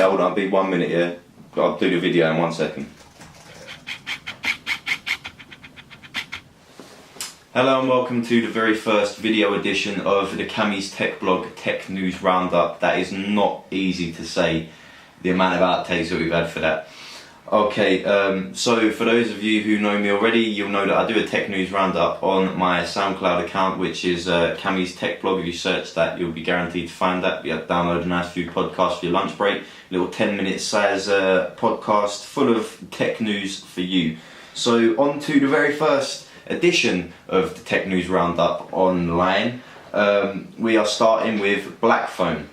hold on, be 1 minute here. I'll do the video in 1 second. Hello and welcome to the very first video edition of the Cammy's Tech Blog Tech News Roundup. That is not easy to say, the amount of outtakes that we've had for that. Okay, so for those of you who know me already, you'll know that I do a tech news roundup on my SoundCloud account, which is Cammy's Tech Blog. If you search that, you'll be guaranteed to find that. You have to download a nice few podcasts for your lunch break, little 10-minute size podcast full of tech news for you. So on to the very first edition of the tech news roundup online. We are starting with Blackphone.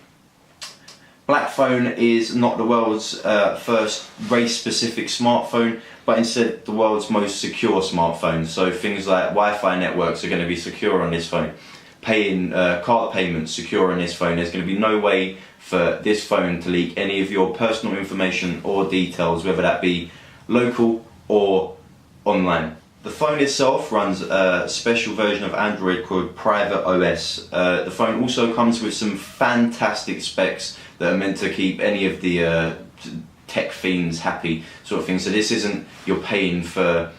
Blackphone is not the world's first race-specific smartphone, but instead the world's most secure smartphone. So things like Wi-Fi networks are going to be secure on this phone. Paying card payments secure on this phone. There's going to be no way for this phone to leak any of your personal information or details, whether that be local or online. The phone itself runs a special version of Android called Private OS. The phone also comes with some fantastic specs that are meant to keep any of the tech fiends happy, sort of thing. So this isn't you're paying for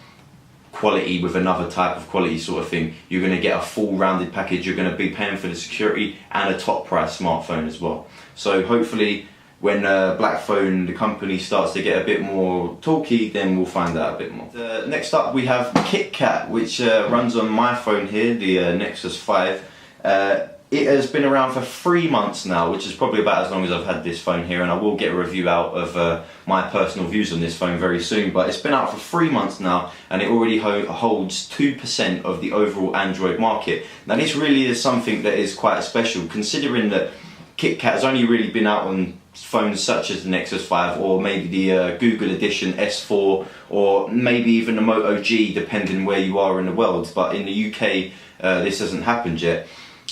quality with another type of quality sort of thing. You're going to get a full rounded package. You're going to be paying for the security and a top price smartphone as well. So hopefully when Blackphone, the company, starts to get a bit more talky, then we'll find out a bit more. Next up we have KitKat, which runs on my phone here, the Nexus 5. It has been around for 3 months now, which is probably about as long as I've had this phone here, and I will get a review out of my personal views on this phone very soon, but it's been out for 3 months now, and it already holds 2% of the overall Android market. Now this really is something that is quite special, considering that KitKat has only really been out on phones such as the Nexus 5 or maybe the Google Edition S4 or maybe even the Moto G, depending where you are in the world, but in the UK this hasn't happened yet.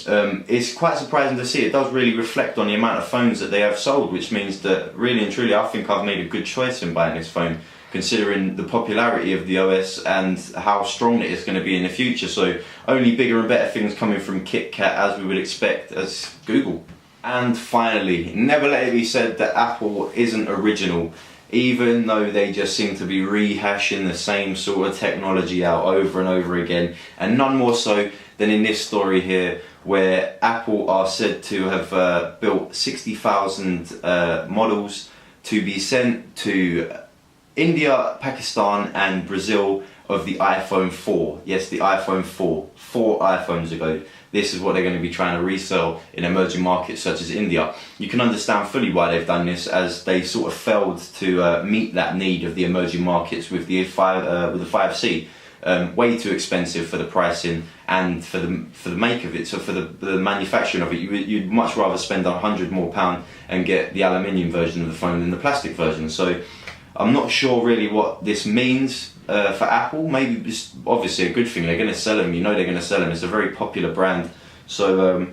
It's quite surprising to see. It does really reflect on the amount of phones that they have sold, which means that really and truly I think I've made a good choice in buying this phone, considering the popularity of the OS and how strong it is going to be in the future. So only bigger and better things coming from KitKat, as we would expect as Google. And finally, never let it be said that Apple isn't original, even though they just seem to be rehashing the same sort of technology out over and over again, and none more so than in this story here, where Apple are said to have built 60,000 models to be sent to India, Pakistan and Brazil of the iPhone 4. Yes, the iPhone 4. 4 iPhones ago. This is what they're going to be trying to resell in emerging markets such as India. You can understand fully why they've done this, as they sort of failed to meet that need of the emerging markets with the 5C. Way too expensive for the pricing and for the make of it. So for the manufacturing of it, you'd much rather spend £100 more and get the aluminium version of the phone than the plastic version. So I'm not sure really what this means for Apple. Maybe it's obviously a good thing. They're going to sell them. You know they're going to sell them. It's a very popular brand. So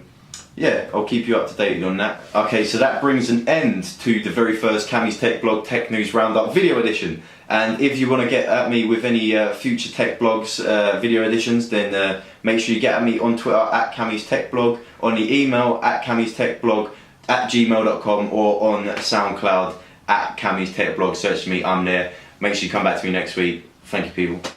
yeah, I'll keep you up to date on that. Okay, so that brings an end to the very first Cammy's Tech Blog Tech News Roundup video edition. And if you want to get at me with any future tech blogs video editions, then make sure you get at me on Twitter at Cammy's Tech Blog, on the email at Cammy's Tech Blog @gmail.com, or on SoundCloud at Cammy's Tech Blog. Search me, I'm there. Make sure you come back to me next week. Thank you, people.